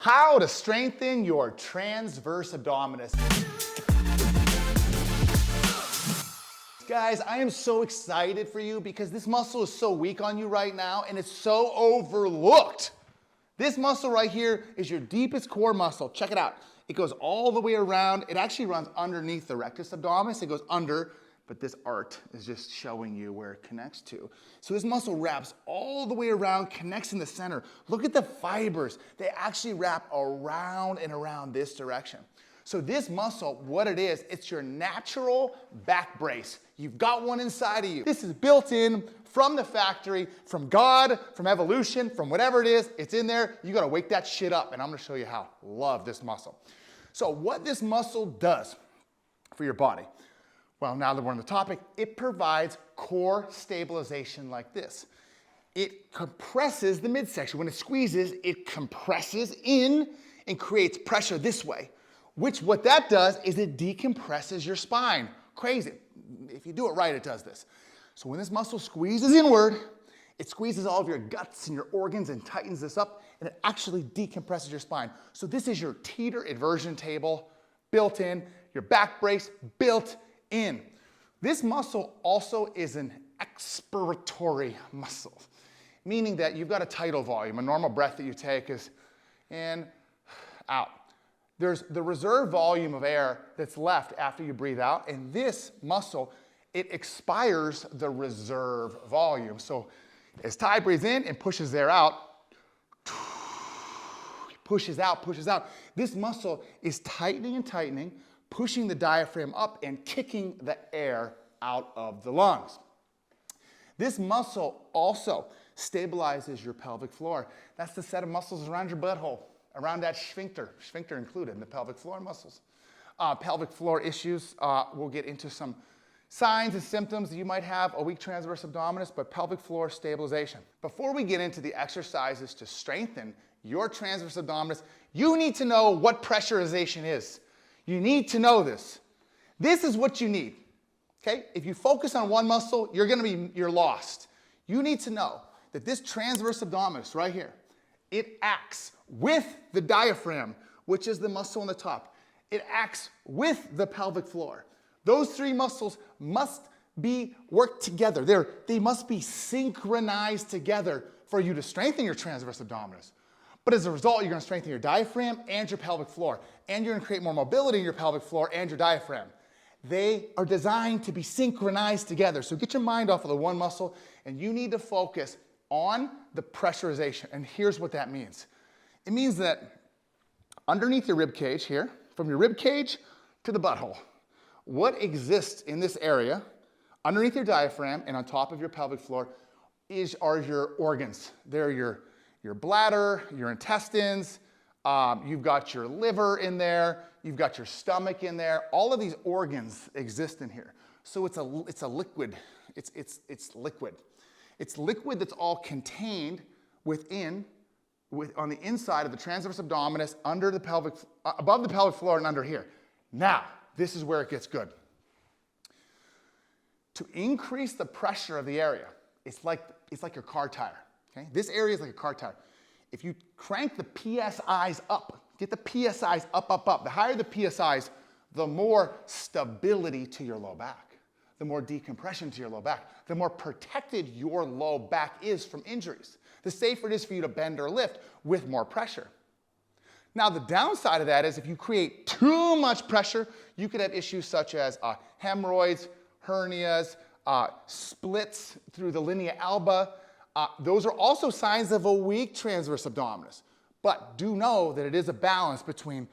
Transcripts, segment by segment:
How to strengthen your transverse abdominis. Guys, I am so excited for you because this muscle is so weak on you right now and it's so overlooked. This muscle right here is your deepest core muscle. Check it out. It goes all the way around. It actually runs underneath the rectus abdominis. It goes under, but this art is just showing you where it connects to. So this muscle wraps all the way around, connects in the center. Look at the fibers. They actually wrap around and around this direction. So this muscle, what it is, it's your natural back brace. You've got one inside of you. This is built in from the factory, from God, from evolution, from whatever it is, it's in there. You gotta wake that shit up, and I'm gonna show you how. Love this muscle. So what this muscle does for your body, well, now that we're on the topic, it provides core stabilization like this. It compresses the midsection. When it squeezes, it compresses in and creates pressure this way, which what that does is it decompresses your spine. Crazy. If you do it right, it does this. So when this muscle squeezes inward, it squeezes all of your guts and your organs and tightens this up, and it actually decompresses your spine. So this is your teeter inversion table built in, your back brace built in. This muscle also is an expiratory muscle, meaning that you've got a tidal volume. A normal breath that you take is in, out. There's the reserve volume of air that's left after you breathe out, and this muscle, it expires the reserve volume. So as Ty breathes in and pushes air out, pushes out, pushes out. This muscle is tightening and tightening, pushing the diaphragm up and kicking the air out of the lungs. This muscle also stabilizes your pelvic floor. That's the set of muscles around your butthole, around that sphincter included in the pelvic floor muscles. Pelvic floor issues, we'll get into some signs and symptoms that you might have a weak transverse abdominis, but pelvic floor stabilization. Before we get into the exercises to strengthen your transverse abdominis, you need to know what pressurization is. You need to know this. This is what you need, okay? If you focus on one muscle, you're lost. You need to know that this transverse abdominis right here, it acts with the diaphragm, which is the muscle on the top. It acts with the pelvic floor. Those three muscles must be worked together. They must be synchronized together for you to strengthen your transverse abdominis. But as a result, you're going to strengthen your diaphragm and your pelvic floor, and you're going to create more mobility in your pelvic floor and your diaphragm. They are designed to be synchronized together. So get your mind off of the one muscle, and you need to focus on the pressurization. And here's what that means. It means that underneath your rib cage here, from your rib cage to the butthole, what exists in this area, underneath your diaphragm and on top of your pelvic floor, are your organs. They're your bladder, your intestines, you've got your liver in there, you've got your stomach in there. All of these organs exist in here. So it's a liquid. It's liquid. It's liquid that's all contained on the inside of the transverse abdominis, under the pelvic, above the pelvic floor and under here. Now, this is where it gets good. To increase the pressure of the area, it's like your car tire. Okay? This area is like a car tire. If you crank the PSIs up, get the PSIs up, the higher the PSIs, the more stability to your low back, the more decompression to your low back, the more protected your low back is from injuries, the safer it is for you to bend or lift with more pressure. Now, the downside of that is if you create too much pressure, you could have issues such as hemorrhoids, hernias, splits through the linea alba. Those are also signs of a weak transverse abdominis. But do know that it is a balance between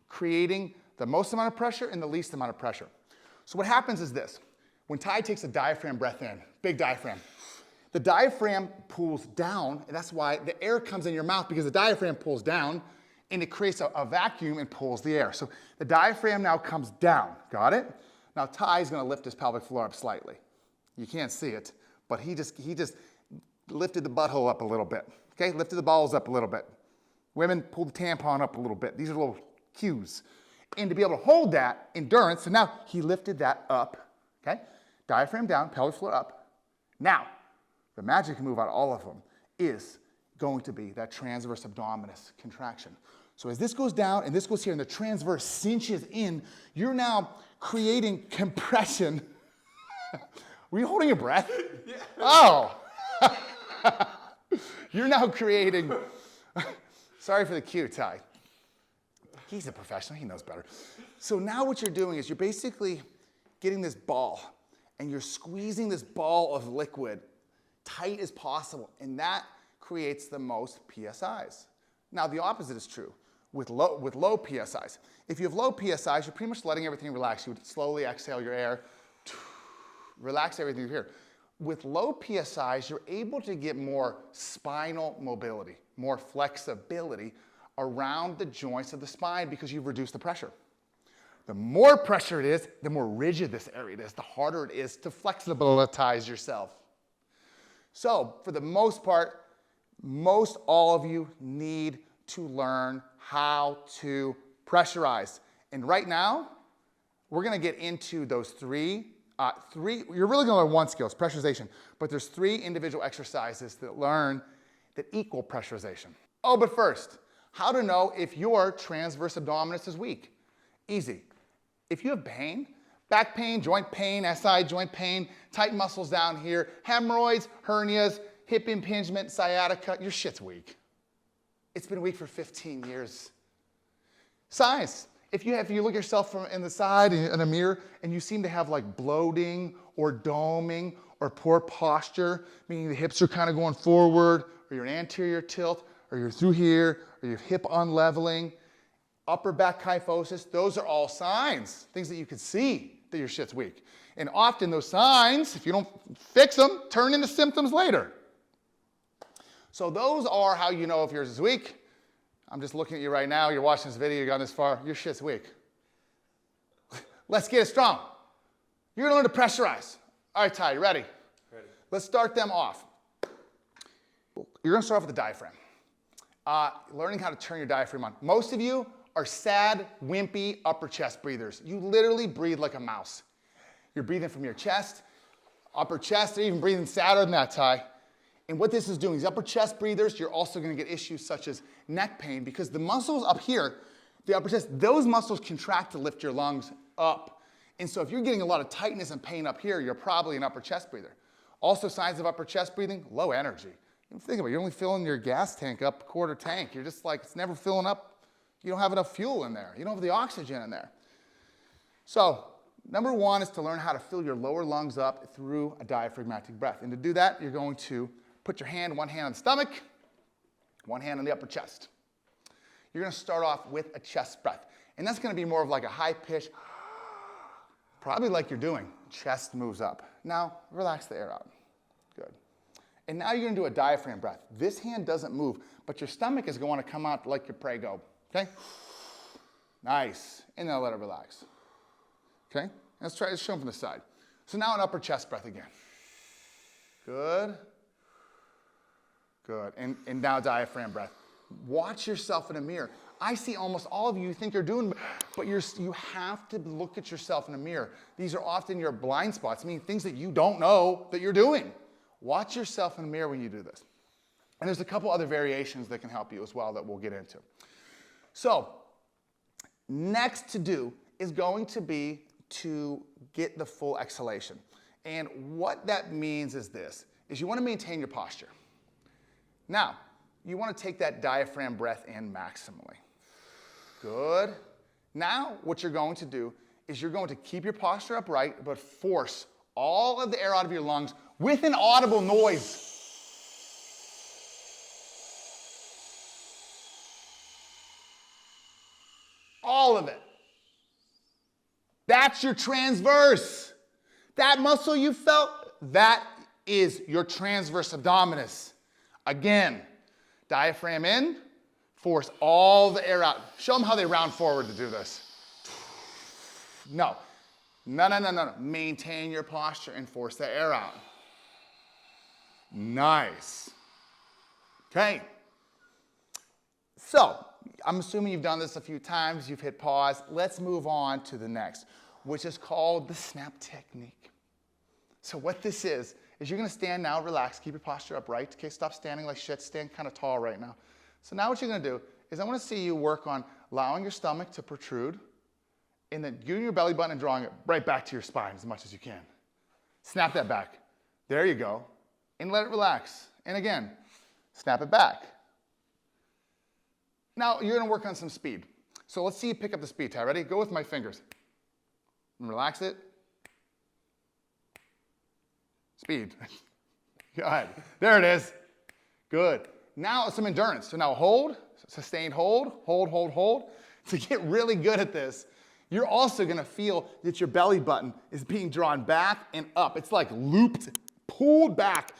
creating the most amount of pressure and the least amount of pressure. So what happens is this. When Ty takes a diaphragm breath in, big diaphragm, the diaphragm pulls down, and that's why the air comes in your mouth, because the diaphragm pulls down and it creates a vacuum and pulls the air. So the diaphragm now comes down. Got it? Now Ty's going to lift his pelvic floor up slightly. You can't see it, but he just lifted the butthole up a little bit. Okay, lifted the balls up a little bit. Women, pull the tampon up a little bit. These are little cues. And to be able to hold that endurance, so now he lifted that up. Okay, diaphragm down, pelvic floor up. Now, the magic move out of all of them is going to be that transverse abdominis contraction. So as this goes down and this goes here and the transverse cinches in, you're now creating compression. Were you holding your breath? Yeah. Oh. You're now creating, sorry for the cue, Ty. He's a professional, he knows better. So now what you're doing is you're basically getting this ball and you're squeezing this ball of liquid tight as possible, and that creates the most PSIs. Now the opposite is true with low PSIs. If you have low PSIs, you're pretty much letting everything relax. You would slowly exhale your air, relax everything here. With low PSIs, you're able to get more spinal mobility, more flexibility around the joints of the spine because you've reduced the pressure. The more pressure it is, the more rigid this area is, the harder it is to flexibilize yourself. So for the most part, most all of you need to learn how to pressurize. And right now, we're gonna get into those three, you're really gonna learn one skill, it's pressurization, but there's 3 individual exercises that equal pressurization. Oh, but first, how to know if your transverse abdominis is weak? Easy. If you have pain, back pain, joint pain, SI joint pain, tight muscles down here, hemorrhoids, hernias, hip impingement, sciatica, your shit's weak. It's been weak for 15 years. Size. If you look at yourself from in the side in a mirror and you seem to have like bloating or doming or poor posture, meaning the hips are kind of going forward, or you're an anterior tilt, or you're through here, or your hip unleveling, upper back kyphosis, those are all signs, things that you can see that your shit's weak. And often those signs, if you don't fix them, turn into symptoms later. So those are how you know if yours is weak. I'm just looking at you right now, you're watching this video, you've gone this far, your shit's weak. Let's get it strong. You're gonna learn to pressurize. All right, Ty, you ready? Ready. Let's start them off. You're gonna start off with the diaphragm. Learning how to turn your diaphragm on. Most of you are sad, wimpy, upper chest breathers. You literally breathe like a mouse. You're breathing from your chest, upper chest, they're even breathing sadder than that, Ty. And what this is doing is upper chest breathers, you're also gonna get issues such as neck pain because the muscles up here, the upper chest, those muscles contract to lift your lungs up. And so if you're getting a lot of tightness and pain up here, you're probably an upper chest breather. Also signs of upper chest breathing, low energy. Think about it, you're only filling your gas tank up quarter tank. You're just like, it's never filling up. You don't have enough fuel in there. You don't have the oxygen in there. So, number 1 is to learn how to fill your lower lungs up through a diaphragmatic breath. And to do that, you're going to put your hand, one hand on the stomach, one hand on the upper chest. You're gonna start off with a chest breath. And that's gonna be more of like a high pitch, probably like you're doing. Chest moves up. Now, relax the air out. Good. And now you're gonna do a diaphragm breath. This hand doesn't move, but your stomach is going to come out like your prego. Okay? Nice. And now let it relax. Okay? Let's try to show them from the side. So now an upper chest breath again. Good. Good. And now diaphragm breath. Watch yourself in a mirror. I see almost all of you think you're doing, but you have to look at yourself in a mirror. These are often your blind spots, meaning things that you don't know that you're doing. Watch yourself in the mirror when you do this. And there's a couple other variations that can help you as well that we'll get into. So, next to do is going to be to get the full exhalation. And what that means is this, is you want to maintain your posture. Now, you want to take that diaphragm breath in maximally. Good. Now, what you're going to do is you're going to keep your posture upright, but force all of the air out of your lungs with an audible noise. All of it. That's your transverse. That muscle you felt, that is your transverse abdominis. Again, diaphragm in, force all the air out. Show them how they round forward to do this. No. No. Maintain your posture and force the air out. Nice. Okay. So, I'm assuming you've done this a few times, you've hit pause. Let's move on to the next, which is called the snap technique. So what this is is you're gonna stand now, relax, keep your posture upright. Okay, stop standing like shit, stand kind of tall right now. So now what you're gonna do is I wanna see you work on allowing your stomach to protrude and then getting your belly button and drawing it right back to your spine as much as you can. Snap that back. There you go. And let it relax. And again, snap it back. Now you're gonna work on some speed. So let's see you pick up the speed, Ty. Ready? Go with my fingers. And relax it. Speed. Go ahead. There it is. Good. Now some endurance. So now hold, sustained hold, hold, hold, hold. To get really good at this, you're also gonna feel that your belly button is being drawn back and up. It's like looped, pulled back.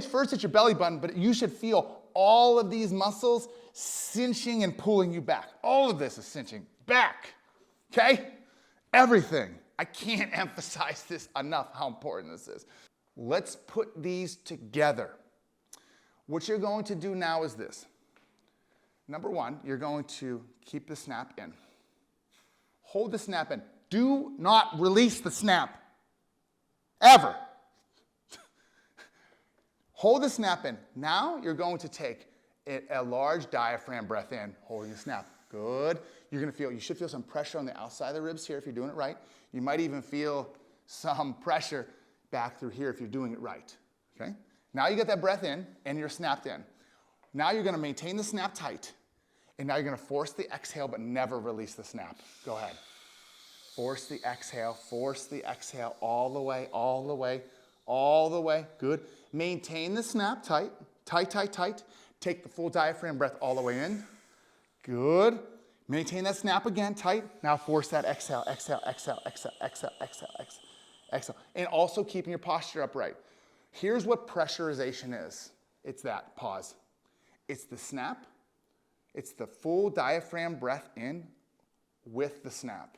First it's your belly button, but you should feel all of these muscles cinching and pulling you back. All of this is cinching back, okay? Everything. I can't emphasize this enough, how important this is. Let's put these together. What you're going to do now is this. Number one, you're going to keep the snap in. Hold the snap in. Do not release the snap, ever. Hold the snap in. Now you're going to take a large diaphragm breath in, holding the snap. Good. You should feel some pressure on the outside of the ribs here if you're doing it right. You might even feel some pressure back through here if you're doing it right. Okay? Now you get that breath in and you're snapped in. Now you're going to maintain the snap tight. And now you're going to force the exhale but never release the snap. Go ahead. Force the exhale all the way, all the way, all the way. Good. Maintain the snap tight, tight, tight, tight. Take the full diaphragm breath all the way in. Good. Maintain that snap again, tight. Now force that exhale, exhale, exhale, exhale, exhale, exhale, exhale, exhale. And also keeping your posture upright. Here's what pressurization is. It's that, pause. It's the snap. It's the full diaphragm breath in with the snap.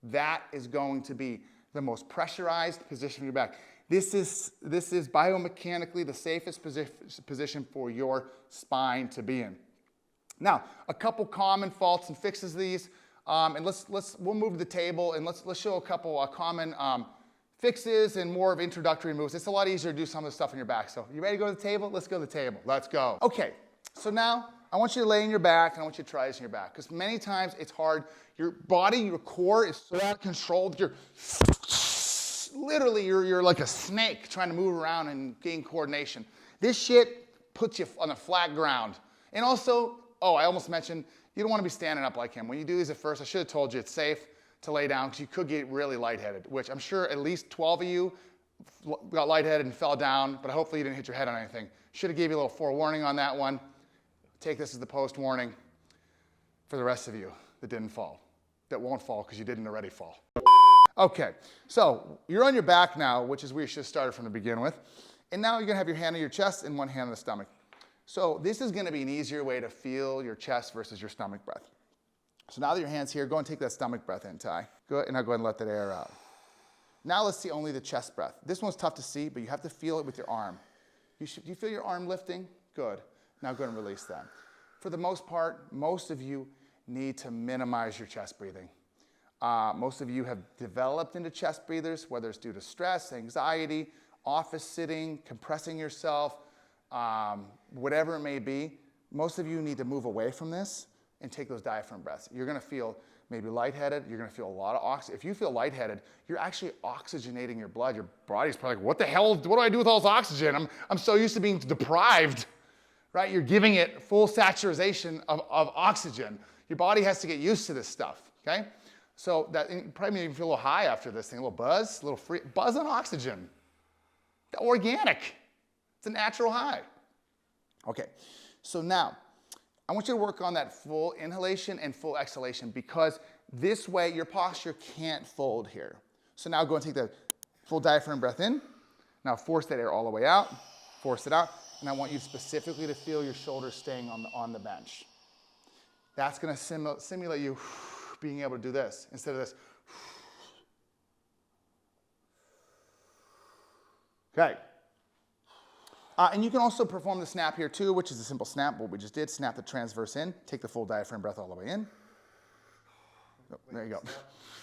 That is going to be the most pressurized position of your back. This is biomechanically the safest position for your spine to be in. Now, a couple common faults and fixes of these, and we'll move to the table and let's show a couple common fixes and more of introductory moves. It's a lot easier to do some of the stuff on your back. So you ready to go to the table? Let's go to the table. Let's go. Okay, so now I want you to lay on your back and I want you to try this on your back because many times it's hard. Your body, your core is so out of control. You're like a snake trying to move around and gain coordination. This shit puts you on the flat ground. And also, I almost mentioned, you don't want to be standing up like him. When you do these at first, I should have told you it's safe to lay down because you could get really lightheaded, which I'm sure at least 12 of you got lightheaded and fell down, but hopefully you didn't hit your head on anything. Should have gave you a little forewarning on that one. Take this as the post warning for the rest of you that didn't fall, that won't fall because you didn't already fall. Okay, so you're on your back now, which is where you should have started from the beginning with. And now you're gonna have your hand on your chest and one hand on the stomach. So this is gonna be an easier way to feel your chest versus your stomach breath. So now that your hand's here, go and take that stomach breath in, Ty. Good, and now go ahead and let that air out. Now let's see only the chest breath. This one's tough to see, but you have to feel it with your arm. Do you feel your arm lifting? Good. Now go ahead and release that. For the most part, most of you need to minimize your chest breathing. Most of you have developed into chest breathers, whether it's due to stress, anxiety, office sitting, compressing yourself, whatever it may be. Most of you need to move away from this and take those diaphragm breaths. You're gonna feel maybe lightheaded. You're gonna feel a lot of oxygen. If you feel lightheaded, you're actually oxygenating your blood. Your body's probably like, what the hell, what do I do with all this oxygen? I'm so used to being deprived, right? You're giving it full saturation of oxygen. Your body has to get used to this stuff, okay? So that probably made you feel a little high after this thing, a little buzz, a little free, buzz on oxygen. Organic, it's a natural high. Okay, so now, I want you to work on that full inhalation and full exhalation because this way your posture can't fold here. So now go and take the full diaphragm breath in. Now force that air all the way out, force it out, and I want you specifically to feel your shoulders staying on the bench. That's gonna simulate you being able to do this instead of this. Okay. And you can also perform the snap here too, which is a simple snap, what we just did. Snap the transverse in, take the full diaphragm breath all the way in. Oh, there you go.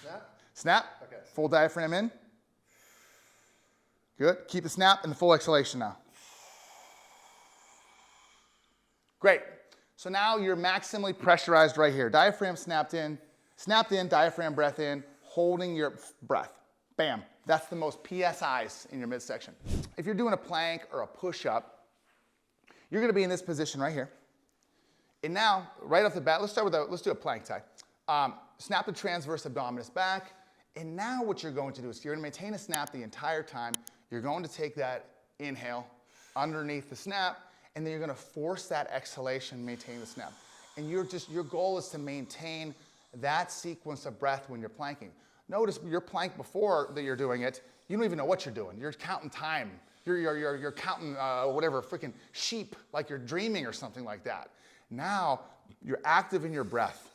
Snap? Snap, Okay. full diaphragm in. Good. Keep the snap and the full exhalation now. Great. So now you're maximally pressurized right here. Diaphragm snapped in, diaphragm breath in, holding your breath. Bam. That's the most PSIs in your midsection. If you're doing a plank or a push-up, you're gonna be in this position right here. And now, right off the bat, let's do a plank tie. Snap the transverse abdominis back. And now what you're going to do is you're gonna maintain a snap the entire time. You're going to take that inhale underneath the snap, and then you're gonna force that exhalation, maintain the snap. And your goal is to maintain that sequence of breath when you're planking. Notice your plank before that you're doing it, you don't even know what you're doing. You're counting time. You're counting whatever, freaking sheep, like you're dreaming or something like that. Now, you're active in your breath.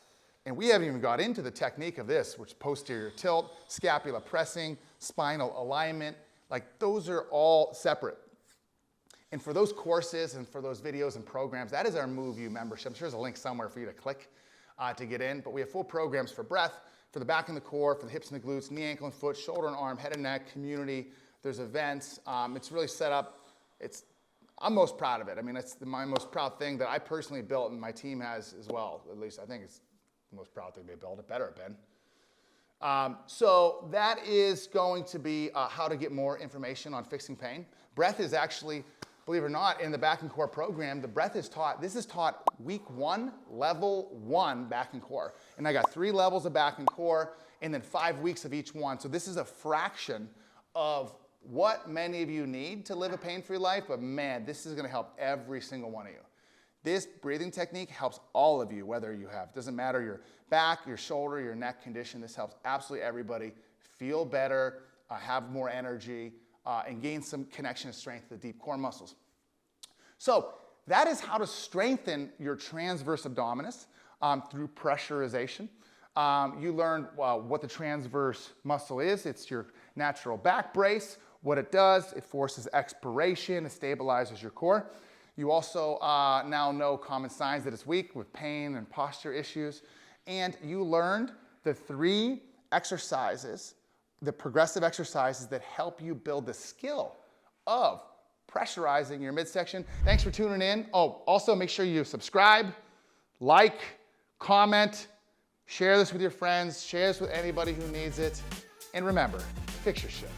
And we haven't even got into the technique of this, which is posterior tilt, scapula pressing, spinal alignment. Like those are all separate. And for those courses and for those videos and programs, that is our Move You membership. I'm sure there's a link somewhere for you to click to get in. But we have full programs for breath, for the back and the core, for the hips and the glutes, knee, ankle and foot, shoulder and arm, head and neck, community. There's events. It's really set up. I'm most proud of it. I mean, it's my most proud thing that I personally built and my team has as well. At least I think it's the most proud thing they built. It better have been. So that is going to be how to get more information on fixing pain. Breath is actually, believe it or not, in the back and core program, the breath is taught, this is taught week 1, level 1 back and core. And I got 3 levels of back and core and then 5 weeks of each one. So this is a fraction of what many of you need to live a pain-free life, but man, this is gonna help every single one of you. This breathing technique helps all of you, whether you have, doesn't matter your back, your shoulder, your neck condition, this helps absolutely everybody feel better, have more energy, and gain some connection and strength to the deep core muscles. So that is how to strengthen your transverse abdominis through pressurization. You learned what the transverse muscle is. It's your natural back brace. What it does, it forces expiration, it stabilizes your core. You also now know common signs that it's weak with pain and posture issues. And you learned the 3 exercises, the progressive exercises that help you build the skill of pressurizing your midsection. Thanks for tuning in. Oh, also make sure you subscribe, like, comment, share this with your friends, share this with anybody who needs it. And remember, fix your shit.